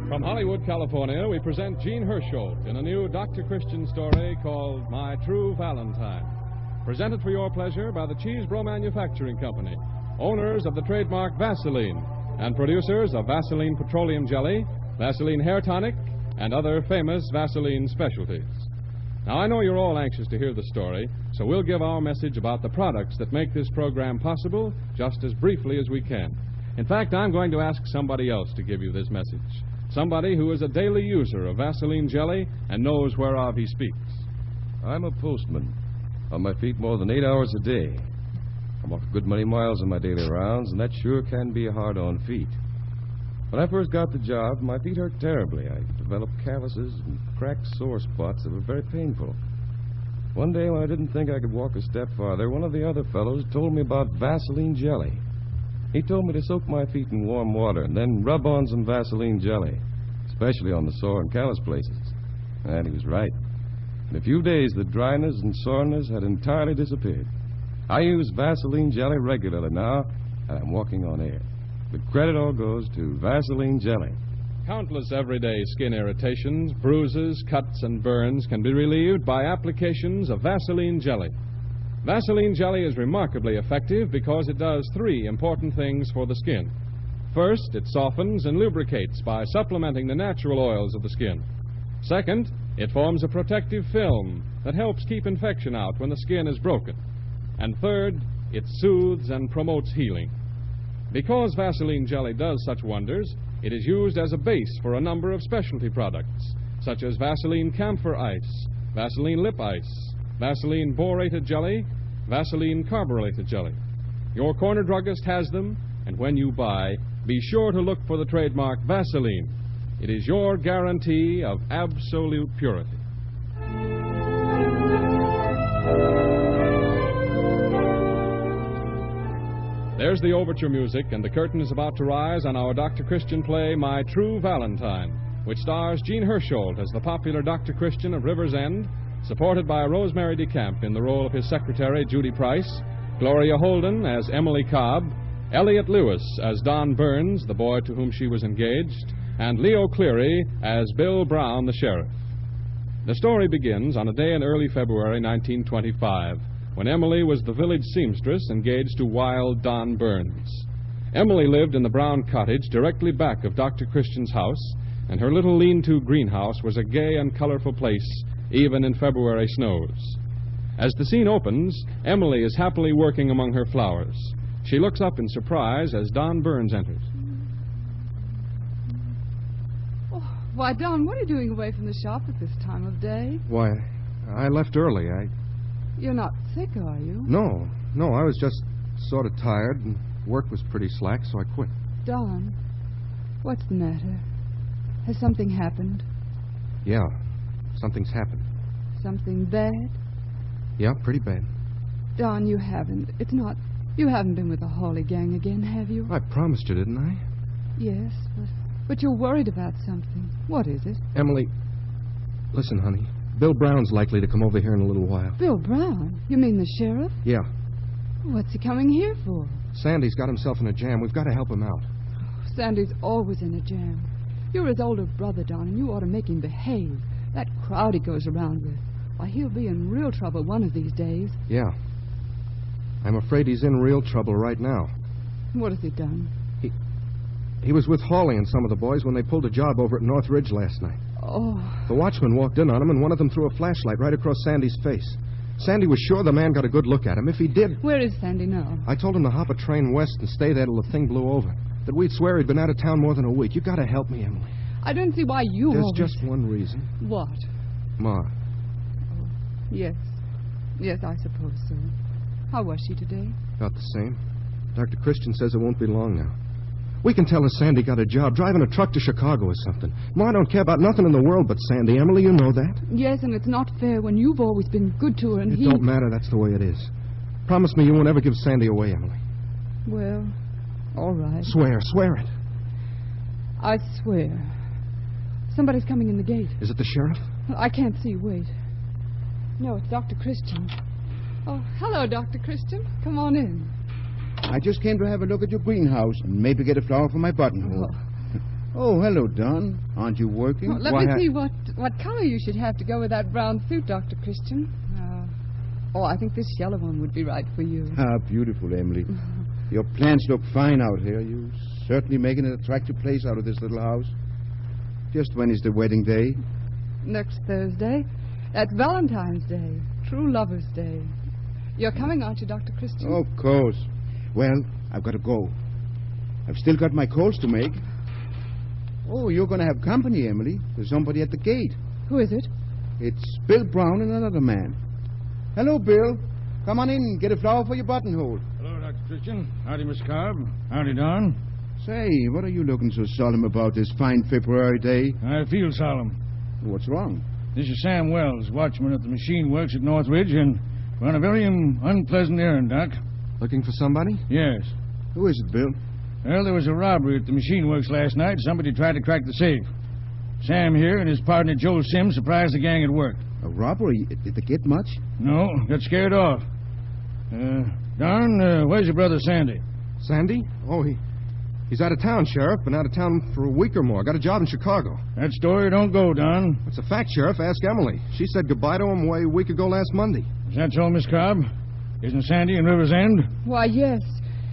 From Hollywood, California, we present Gene Hersholt in a new Dr. Christian story called My True Valentine. Presented for your pleasure by the Cheesebro Manufacturing Company, owners of the trademark Vaseline, and producers of Vaseline Petroleum Jelly, Vaseline Hair Tonic, and other famous Vaseline specialties. Now, I know you're all anxious to hear the story, so we'll give our message about the products that make this program possible just as briefly as we can. In fact, I'm going to ask somebody else to give you this message. Somebody who is a daily user of Vaseline jelly and knows whereof he speaks. I'm a postman. On my feet more than 8 hours a day. I walk a good many miles in my daily rounds, and that sure can be hard on feet. When I first got the job, my feet hurt terribly. I developed calluses and cracked sore spots that were very painful. One day, when I didn't think I could walk a step farther, one of the other fellows told me about Vaseline jelly. He told me to soak my feet in warm water and then rub on some Vaseline jelly, especially on the sore and callous places. And he was right. In a few days, the dryness and soreness had entirely disappeared. I use Vaseline jelly regularly now, and I'm walking on air. The credit all goes to Vaseline jelly. Countless everyday skin irritations, bruises, cuts, and burns can be relieved by applications of Vaseline jelly. Vaseline jelly is remarkably effective because it does three important things for the skin. First, it softens and lubricates by supplementing the natural oils of the skin. Second, it forms a protective film that helps keep infection out when the skin is broken. And third, it soothes and promotes healing. Because Vaseline jelly does such wonders, it is used as a base for a number of specialty products, such as Vaseline Camphor Ice, Vaseline Lip Ice, Vaseline Borated Jelly, Vaseline Carbureted Jelly. Your corner druggist has them, and when you buy, be sure to look for the trademark Vaseline. It is your guarantee of absolute purity. There's the overture music, and the curtain is about to rise on our Dr. Christian play, My True Valentine, which stars Gene Hersholt as the popular Dr. Christian of River's End, supported by Rosemary DeCamp in the role of his secretary, Judy Price, Gloria Holden as Emily Cobb, Elliot Lewis as Don Burns, the boy to whom she was engaged, and Leo Cleary as Bill Brown, the sheriff. The story begins on a day in early February 1925, when Emily was the village seamstress engaged to wild Don Burns. Emily lived in the brown cottage directly back of Dr. Christian's house, and her little lean-to greenhouse was a gay and colorful place, even in February snows. As the scene opens, Emily is happily working among her flowers. She looks up in surprise as Don Burns enters. Oh, why, Don, what are you doing away from the shop at this time of day? Why, I left early. You're not sick, are you? No, I was just sort of tired, and work was pretty slack, so I quit. Don, what's the matter? Has something happened? Yeah, something's happened. Something bad? Yeah, pretty bad. Don, you haven't been with the Hawley gang again, have you? I promised you, didn't I? Yes, but you're worried about something. What is it? Emily, listen, honey. Bill Brown's likely to come over here in a little while. Bill Brown? You mean the sheriff? Yeah. What's he coming here for? Sandy's got himself in a jam. We've got to help him out. Oh, Sandy's always in a jam. You're his older brother, Don, and you ought to make him behave. That crowd he goes around with. Why, he'll be in real trouble one of these days. Yeah. I'm afraid he's in real trouble right now. What has he done? He was with Hawley and some of the boys when they pulled a job over at North Ridge last night. Oh. The watchman walked in on him, and one of them threw a flashlight right across Sandy's face. Sandy was sure the man got a good look at him. If he did... Where is Sandy now? I told him to hop a train west and stay there till the thing blew over. That we'd swear he'd been out of town more than a week. You gotta help me, Emily. I don't see why you There's always... just one reason. What? Ma. Oh, yes. Yes, I suppose so. How was she today? About the same. Dr. Christian says it won't be long now. We can tell her Sandy got a job driving a truck to Chicago or something. Ma don't care about nothing in the world but Sandy. Emily, you know that. Yes, and it's not fair when you've always been good to her and It don't matter. That's the way it is. Promise me you won't ever give Sandy away, Emily. Well, all right. Swear it. I swear. Somebody's coming in the gate. Is it the sheriff? I can't see. Wait. No, it's Dr. Christian. Oh, hello, Dr. Christian. Come on in. I just came to have a look at your greenhouse and maybe get a flower for my buttonhole. Oh, hello, Don. Aren't you working? Let me see what color you should have to go with that brown suit, Dr. Christian. I think this yellow one would be right for you. Ah, beautiful, Emily. Your plants look fine out here. You certainly make an attractive place out of this little house. Just when is the wedding day? Next Thursday. That's Valentine's Day. True Lover's Day. You're coming, aren't you, Dr. Christian? Of course. Well, I've got to go. I've still got my calls to make. Oh, you're going to have company, Emily. There's somebody at the gate. Who is it? It's Bill Brown and another man. Hello, Bill. Come on in and get a flower for your buttonhole. Hello, Dr. Christian. Howdy, Miss Cobb. Howdy, Don. Say, what are you looking so solemn about this fine February day? I feel solemn. What's wrong? This is Sam Wells, watchman at the machine works at Northridge, and we're on a very unpleasant errand, Doc. Looking for somebody? Yes. Who is it, Bill? Well, there was a robbery at the machine works last night. Somebody tried to crack the safe. Sam here and his partner Joe Sims surprised the gang at work. A robbery? Did they get much? No, got scared off. Don, where's your brother Sandy? Sandy? Oh, he's out of town, Sheriff. Been out of town for a week or more. Got a job in Chicago. That story don't go, Don. That's a fact, Sheriff. Ask Emily. She said goodbye to him a week ago last Monday. Is that so, Miss Cobb? Isn't Sandy in River's End? Why, yes.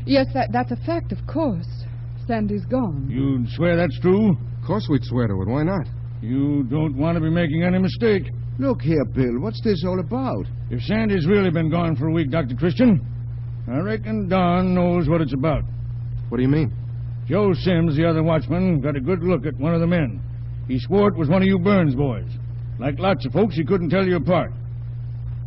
Yes, that's a fact, of course. Sandy's gone. You'd swear that's true? Of course we'd swear to it. Why not? You don't want to be making any mistake. Look here, Bill. What's this all about? If Sandy's really been gone for a week, Dr. Christian, I reckon Don knows what it's about. What do you mean? Joe Sims, the other watchman, got a good look at one of the men. He swore it was one of you Burns boys. Like lots of folks, he couldn't tell you apart.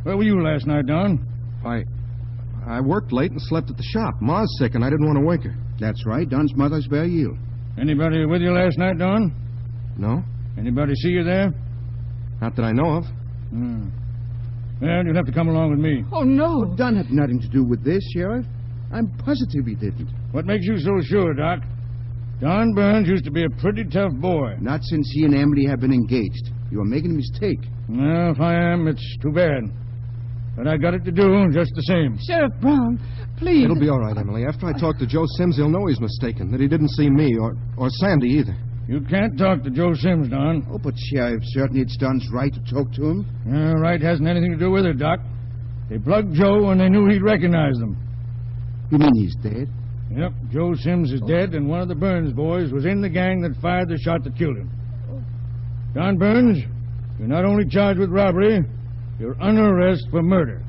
Where were you last night, Don? I worked late and slept at the shop. Ma's sick, and I didn't want to wake her. That's right. Don's mother's very ill. Anybody with you last night, Don? No? Anybody see you there? Not that I know of. Well, you'll have to come along with me. Oh, no. Well, Don had nothing to do with this, Sheriff. I'm positive he didn't. What makes you so sure, Doc? Don Burns used to be a pretty tough boy. Not since he and Emily have been engaged. You are making a mistake. Well, if I am, it's too bad. But I got it to do just the same. Sheriff Brown, please. It'll be all right, Emily. After I talk to Joe Sims, he'll know he's mistaken, that he didn't see me or Sandy either. You can't talk to Joe Sims, Don. Oh, but Sheriff, certainly it's Don's right to talk to him. Right hasn't anything to do with it, Doc. They plugged Joe when they knew he'd recognize them. You mean he's dead? Yep, Joe Sims is dead, and one of the Burns boys was in the gang that fired the shot that killed him. Don Burns, you're not only charged with robbery, you're under arrest for murder.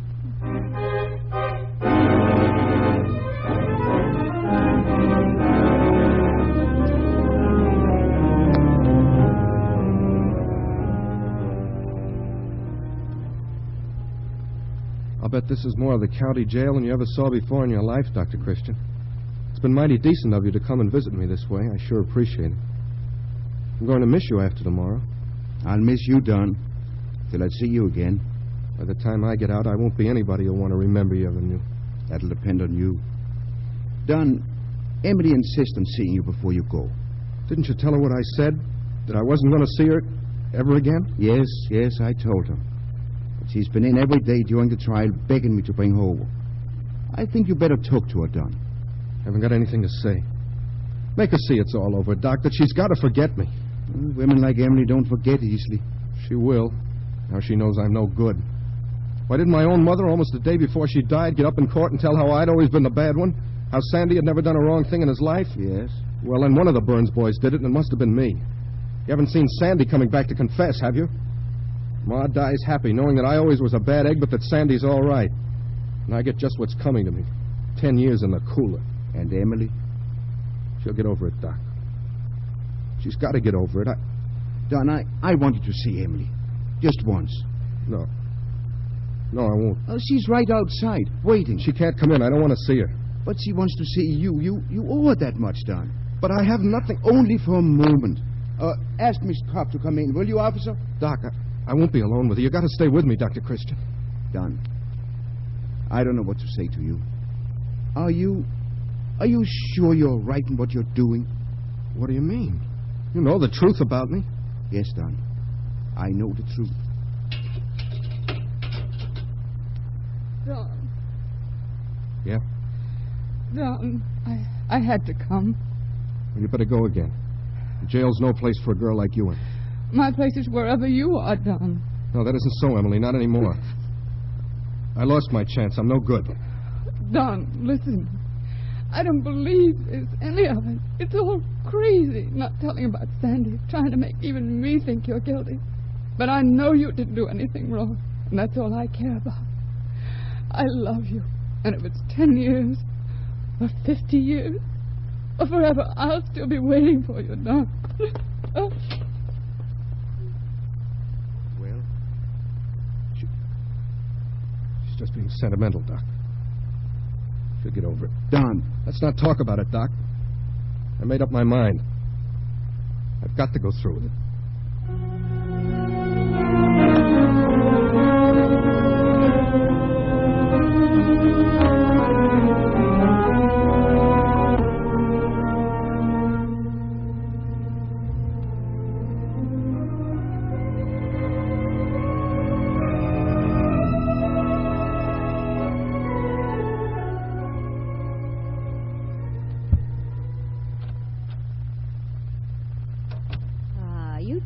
I'll bet this is more of the county jail than you ever saw before in your life, Dr. Christian. It's been mighty decent of you to come and visit me this way. I sure appreciate it. I'm going to miss you after tomorrow. I'll miss you, Don, till I see you again. By the time I get out, I won't be anybody who'll want to remember you ever knew. That'll depend on you. Don, Emily insists on seeing you before you go. Didn't you tell her what I said? That I wasn't going to see her ever again? Yes, I told her. But she's been in every day during the trial begging me to bring her over. I think you better talk to her, Don. Haven't got anything to say. Make her see it's all over, Doc, that she's got to forget me. Well, women like Emily don't forget easily. She will. Now she knows I'm no good. Why didn't my own mother, almost the day before she died, get up in court and tell how I'd always been the bad one? How Sandy had never done a wrong thing in his life? Yes. Well, then one of the Burns boys did it, and it must have been me. You haven't seen Sandy coming back to confess, have you? Ma dies happy, knowing that I always was a bad egg, but that Sandy's all right. And I get just what's coming to me. 10 years in the cooler. And Emily? She'll get over it, Doc. She's got to get over it. Don, I wanted to see Emily. Just once. No, I won't. Oh, she's right outside, waiting. She can't come in. I don't want to see her. But she wants to see you. You owe her that much, Don. But I have nothing. Only for a moment. Ask Miss Cobb to come in, will you, officer? Doc, I won't be alone with you. You got to stay with me, Dr. Christian. Don, I don't know what to say to you. Are you sure you're right in what you're doing? What do you mean? You know the truth about me. Yes, Don. I know the truth. Don. Yeah? Don, I had to come. Well, you better go again. Jail's no place for a girl like you in. My place is wherever you are, Don. No, that isn't so, Emily. Not anymore. I lost my chance. I'm no good. Don, listen. I don't believe there's any of it. It's all crazy, not telling about Sandy, trying to make even me think you're guilty. But I know you didn't do anything wrong, and that's all I care about. I love you, and if it's 10 years, or 50 years, or forever, I'll still be waiting for you, Don. Well, She's just being sentimental, Doc. She'll get over it. Don. Let's not talk about it, Doc. I made up my mind. I've got to go through with it.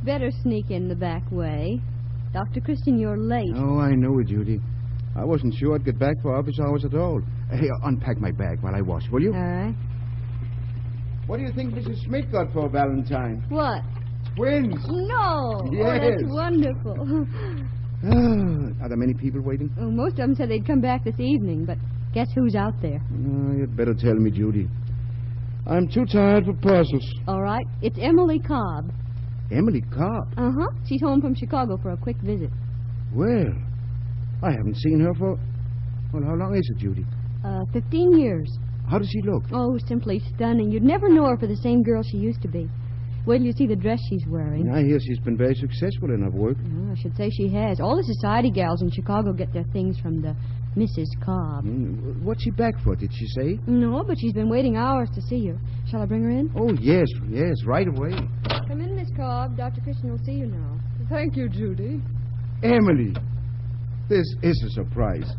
Better sneak in the back way. Dr. Christian, you're late. Oh, I know it, Judy. I wasn't sure I'd get back for office hours at all. Hey, unpack my bag while I wash, will you? All right. What do you think Mrs. Smith got for Valentine? What? Twins. No. Yes. Oh, that's wonderful. Are there many people waiting? Oh, most of them said they'd come back this evening, but guess who's out there? You'd better tell me, Judy. I'm too tired for parcels. All right. It's Emily Cobb. Emily Cobb? Uh-huh. She's home from Chicago for a quick visit. Well, I haven't seen her for... Well, how long is it, Judy? 15 years. How does she look? Oh, simply stunning. You'd never know her for the same girl she used to be. Wait till you see the dress she's wearing. I hear she's been very successful in her work. Oh, I should say she has. All the society gals in Chicago get their things from the Mrs. Cobb. What's she back for, did she say? No, but she's been waiting hours to see you. Shall I bring her in? Oh, yes, right away. Come in, Miss Cobb. Dr. Christian will see you now. Thank you, Judy. Emily, this is a surprise.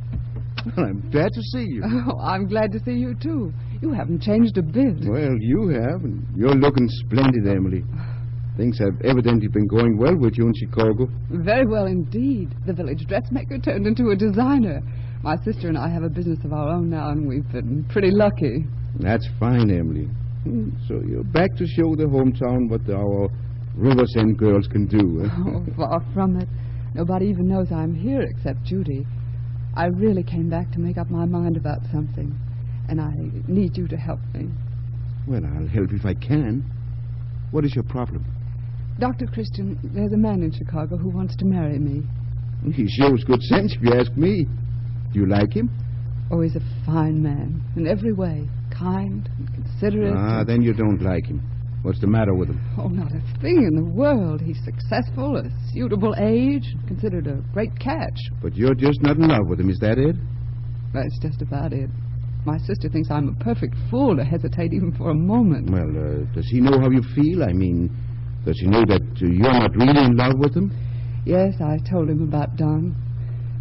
I'm glad to see you. Oh, I'm glad to see you, too. You haven't changed a bit. Well, you have, and you're looking splendid, Emily. Things have evidently been going well with you in Chicago. Very well indeed. The village dressmaker turned into a designer. My sister and I have a business of our own now, and we've been pretty lucky. That's fine, Emily. So you're back to show the hometown what our River's End girls can do. Eh? Oh, far from it. Nobody even knows I'm here except Judy. I really came back to make up my mind about something, and I need you to help me. Well, I'll help if I can. What is your problem? Dr. Christian, there's a man in Chicago who wants to marry me. He shows good sense, if you ask me. Do you like him? Oh, he's a fine man in every way. Kind and considerate. Then you don't like him. What's the matter with him? Oh, not a thing in the world. He's successful, a suitable age, considered a great catch. But you're just not in love with him, is that it? That's just about it. My sister thinks I'm a perfect fool to hesitate even for a moment. Well, does he know how you feel? I mean, does he know that you're not really in love with him? Yes, I told him about Don.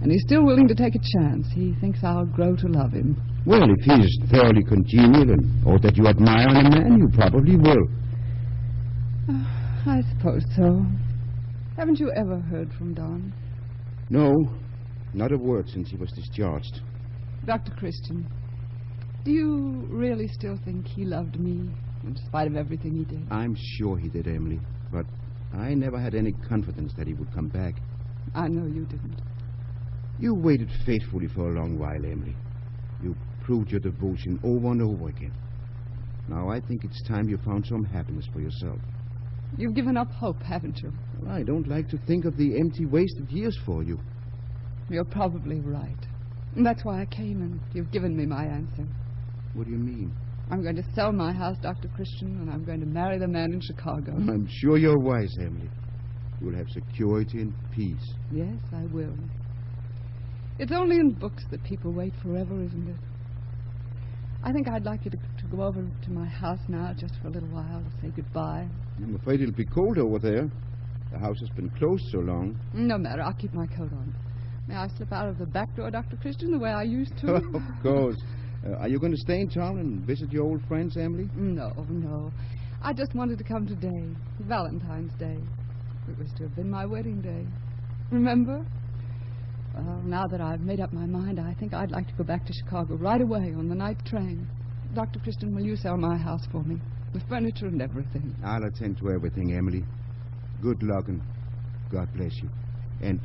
And he's still willing to take a chance. He thinks I'll grow to love him. Well, if he's thoroughly congenial or that you admire in a man, you probably will. I suppose so. Haven't you ever heard from Don? No, not a word since he was discharged. Dr. Christian, do you really still think he loved me, in spite of everything he did? I'm sure he did, Emily. But I never had any confidence that he would come back. I know you didn't. You waited faithfully for a long while, Emily. You proved your devotion over and over again. Now I think it's time you found some happiness for yourself. You've given up hope, haven't you? Well, I don't like to think of the empty, wasted years for you. You're probably right. And that's why I came, and you've given me my answer. What do you mean? I'm going to sell my house, Dr. Christian, and I'm going to marry the man in Chicago. I'm sure you're wise, Emily. You'll have security and peace. Yes, I will. It's only in books that people wait forever, isn't it? I think I'd like you to go over to my house now just for a little while to say goodbye. I'm afraid it'll be cold over there. The house has been closed so long. No matter. I'll keep my coat on. May I slip out of the back door, Dr. Christian, the way I used to? Of course. Are you going to stay in town and visit your old friends, Emily? No. I just wanted to come today, Valentine's Day. It was to have been my wedding day. Remember? Well, now that I've made up my mind, I think I'd like to go back to Chicago right away on the night train. Dr. Christian, will you sell my house for me? The furniture and everything. I'll attend to everything, Emily. Good luck and God bless you. And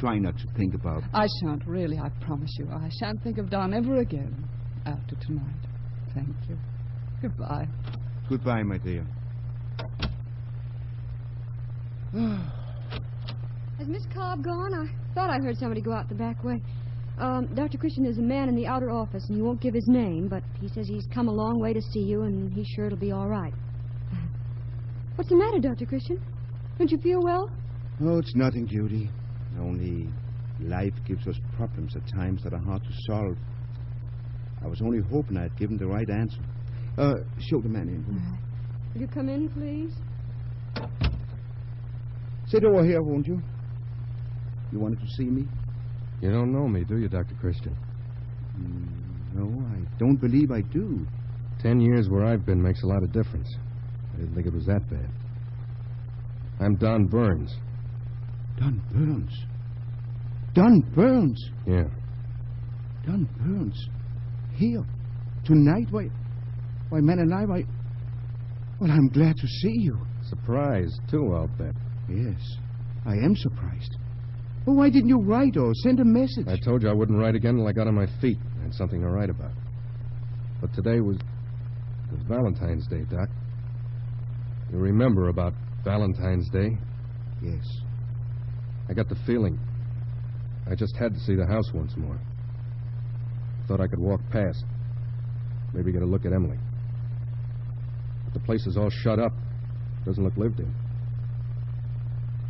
try not to think about... I shan't, really, I promise you. I shan't think of Don ever again after tonight. Thank you. Goodbye. Goodbye, my dear. Has Miss Cobb gone? I thought I heard somebody go out the back way. Dr. Christian is a man in the outer office, and he won't give his name, but he says he's come a long way to see you, and he's sure it'll be all right. What's the matter, Dr. Christian? Don't you feel well? Oh, it's nothing, Judy. Only life gives us problems at times that are hard to solve. I was only hoping I'd given the right answer. Show the man in. All right. Will you come in, please? Sit over here, won't you? You wanted to see me? You don't know me, do you, Dr. Christian? No, I don't believe I do. 10 years where I've been makes a lot of difference. I didn't think it was that bad. I'm Don Burns. Don Burns? Don Burns? Yeah. Don Burns? Here? Tonight? Why, man alive, Well, I'm glad to see you. Surprised, too, I'll bet. Yes, I am surprised. Well, why didn't you write or send a message? I told you I wouldn't write again until I got on my feet. I had something to write about. But today was Valentine's Day, Doc. You remember about Valentine's Day? Yes. I got the feeling I just had to see the house once more. Thought I could walk past. Maybe get a look at Emily. But the place is all shut up. Doesn't look lived in.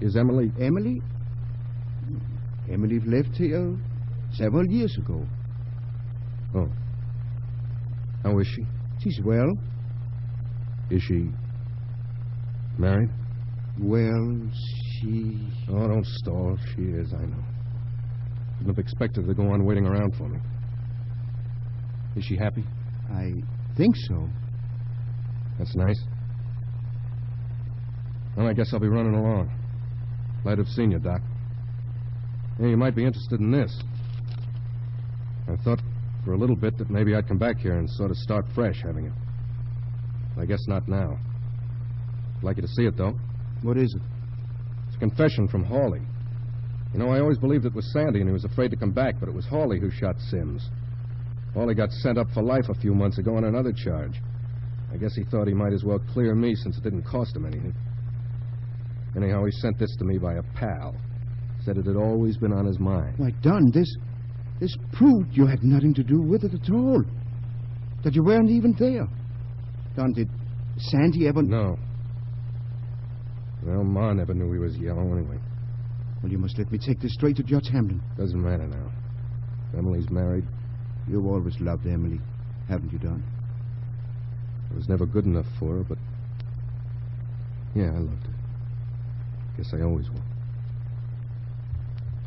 Is Emily... Emily? Emily left here several years ago. Oh. How is she? She's well. Is she married? Well, she... Oh, don't stall. She is, I know. Couldn't have expected her to go on waiting around for me. Is she happy? I think so. That's nice. Well, I guess I'll be running along. Glad to have seen you, Doc. Hey, you might be interested in this. I thought for a little bit that maybe I'd come back here and sort of start fresh having it. I guess not now. I'd like you to see it, though. What is it? It's a confession from Hawley. You know, I always believed it was Sandy and he was afraid to come back, but it was Hawley who shot Sims. Hawley got sent up for life a few months ago on another charge. I guess he thought he might as well clear me since it didn't cost him anything. Anyhow, he sent this to me by a pal. Said it had always been on his mind. Why, Don, this proved you had nothing to do with it at all. That you weren't even there. Don, did Sandy ever... No. Well, Ma never knew he was yellow anyway. Well, you must let me take this straight to Judge Hamlin. Doesn't matter now. Emily's married. You've always loved Emily, haven't you, Don? I was never good enough for her, but... Yeah, I loved her. Guess I always will.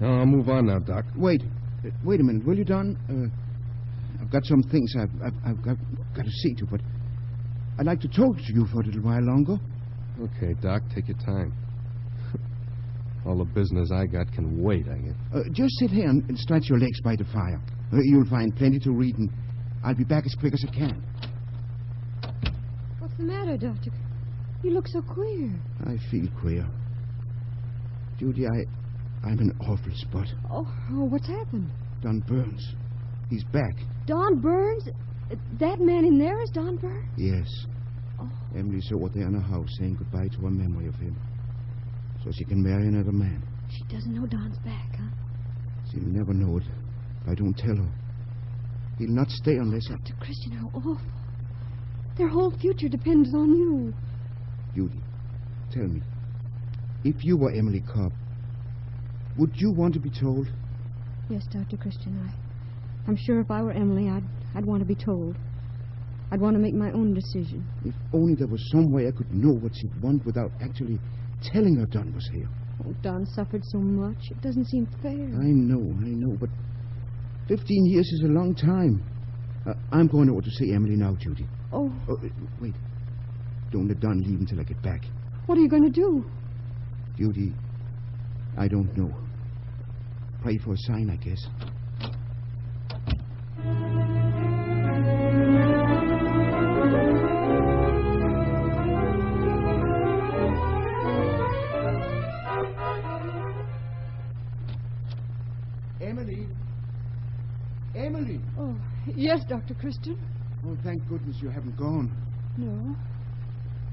Now, I'll move on now, Doc. Wait a minute, will you, Don? I've got some things I've got to see to, but I'd like to talk to you for a little while longer. Okay, Doc, take your time. All the business I got can wait, I guess. Just sit here and stretch your legs by the fire. You'll find plenty to read, and I'll be back as quick as I can. What's the matter, Doctor? You look so queer. I feel queer. Judy, I'm in an awful spot. Oh, what's happened? Don Burns. He's back. Don Burns? That man in there is Don Burns? Yes. Oh. Emily's over there in her house saying goodbye to her memory of him. So she can marry another man. She doesn't know Don's back, huh? She'll never know it if I don't tell her. He'll not stay unless I... Dr. Christian, how awful. Their whole future depends on you. Judy, tell me, if you were Emily Cobb, would you want to be told? Yes, Dr. Christian, I'm sure if I were Emily, I'd want to be told. I'd want to make my own decision. If only there was some way I could know what she'd want without actually telling her Don was here. Oh, Don suffered so much. It doesn't seem fair. I know, but 15 years is a long time. I'm going over to see Emily now, Judy. Oh. Wait. Don't let Don leave until I get back. What are you going to do? Judy, I don't know. Pray for a sign, I guess. Emily! Oh, yes, Dr. Christian. Oh, thank goodness you haven't gone.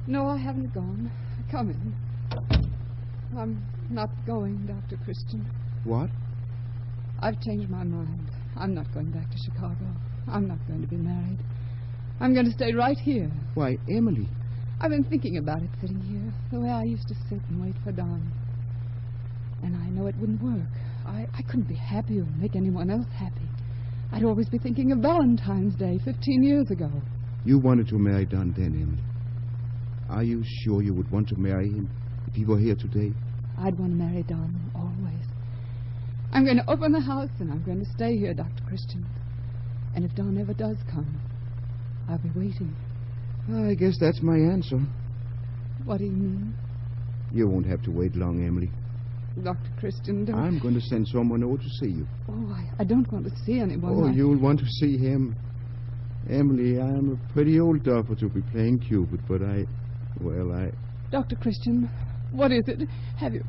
No, I haven't gone. Come in. I'm not going, Dr. Christian. What? I've changed my mind. I'm not going back to Chicago. I'm not going to be married. I'm going to stay right here. Why, Emily. I've been thinking about it sitting here, the way I used to sit and wait for Don. And I know it wouldn't work. I couldn't be happy or make anyone else happy. I'd always be thinking of Valentine's Day 15 years ago. You wanted to marry Don then, Emily. Are you sure you would want to marry him if he were here today? I'd want to marry Don, always. I'm going to open the house and I'm going to stay here, Dr. Christian. And if Don ever does come, I'll be waiting. I guess that's my answer. What do you mean? You won't have to wait long, Emily. Dr. Christian, don't... I'm going to send someone over to see you. Oh, I don't want to see anyone. Oh, you'll want to see him. Emily, I'm a pretty old duffer to be playing Cupid, but I... Dr. Christian, what is it? Have you...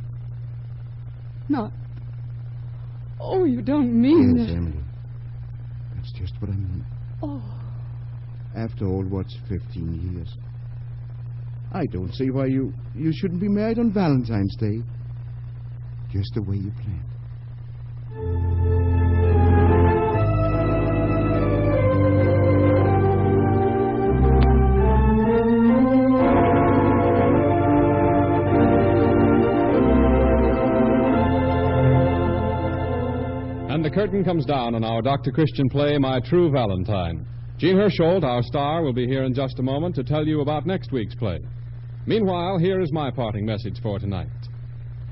Not... Oh, you don't mean... Yes, Emily. That's just what I mean. Oh. After all, what's 15 years? I don't see why you shouldn't be married on Valentine's Day. Just the way you planned. And the curtain comes down on our Dr. Christian play, My True Valentine. Gene Hersholt, our star, will be here in just a moment to tell you about next week's play. Meanwhile, here is my parting message for tonight.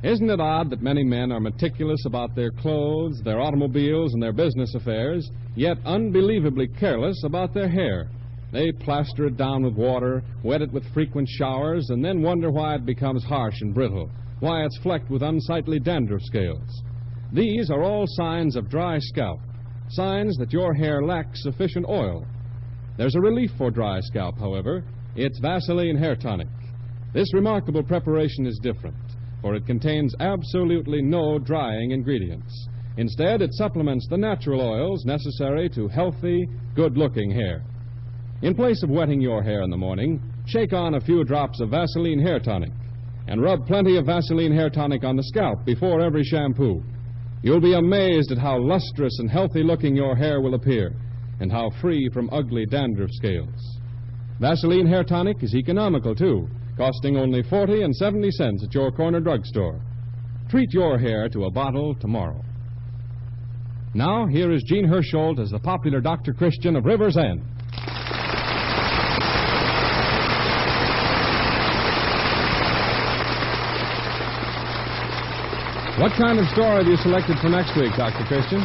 Isn't it odd that many men are meticulous about their clothes, their automobiles, and their business affairs, yet unbelievably careless about their hair? They plaster it down with water, wet it with frequent showers, and then wonder why it becomes harsh and brittle, why it's flecked with unsightly dandruff scales. These are all signs of dry scalp, signs that your hair lacks sufficient oil. There's a relief for dry scalp, however. It's Vaseline Hair Tonic. This remarkable preparation is different, for it contains absolutely no drying ingredients. Instead, it supplements the natural oils necessary to healthy, good-looking hair. In place of wetting your hair in the morning, shake on a few drops of Vaseline Hair Tonic and rub plenty of Vaseline Hair Tonic on the scalp before every shampoo. You'll be amazed at how lustrous and healthy-looking your hair will appear and how free from ugly dandruff scales. Vaseline Hair Tonic is economical, too, costing only 40 and 70 cents at your corner drugstore. Treat your hair to a bottle tomorrow. Now, here is Gene Hersholt as the popular Dr. Christian of River's End. What kind of story have you selected for next week, Dr. Christian?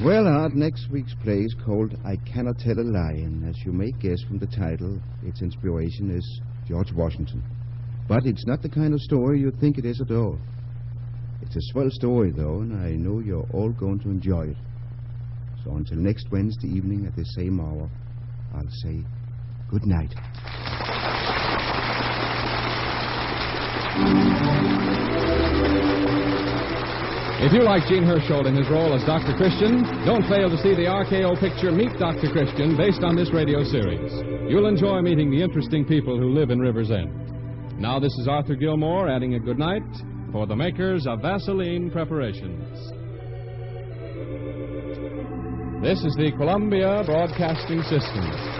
Well, Art, next week's play is called I Cannot Tell a Lie, and as you may guess from the title, its inspiration is George Washington. But it's not the kind of story you think it is at all. It's a swell story, though, and I know you're all going to enjoy it. So until next Wednesday evening at the same hour, I'll say good night. If you like Gene Hersholt in his role as Dr. Christian, don't fail to see the RKO picture Meet Dr. Christian based on this radio series. You'll enjoy meeting the interesting people who live in River's End. Now this is Arthur Gilmore adding a good night for the makers of Vaseline Preparations. This is the Columbia Broadcasting System.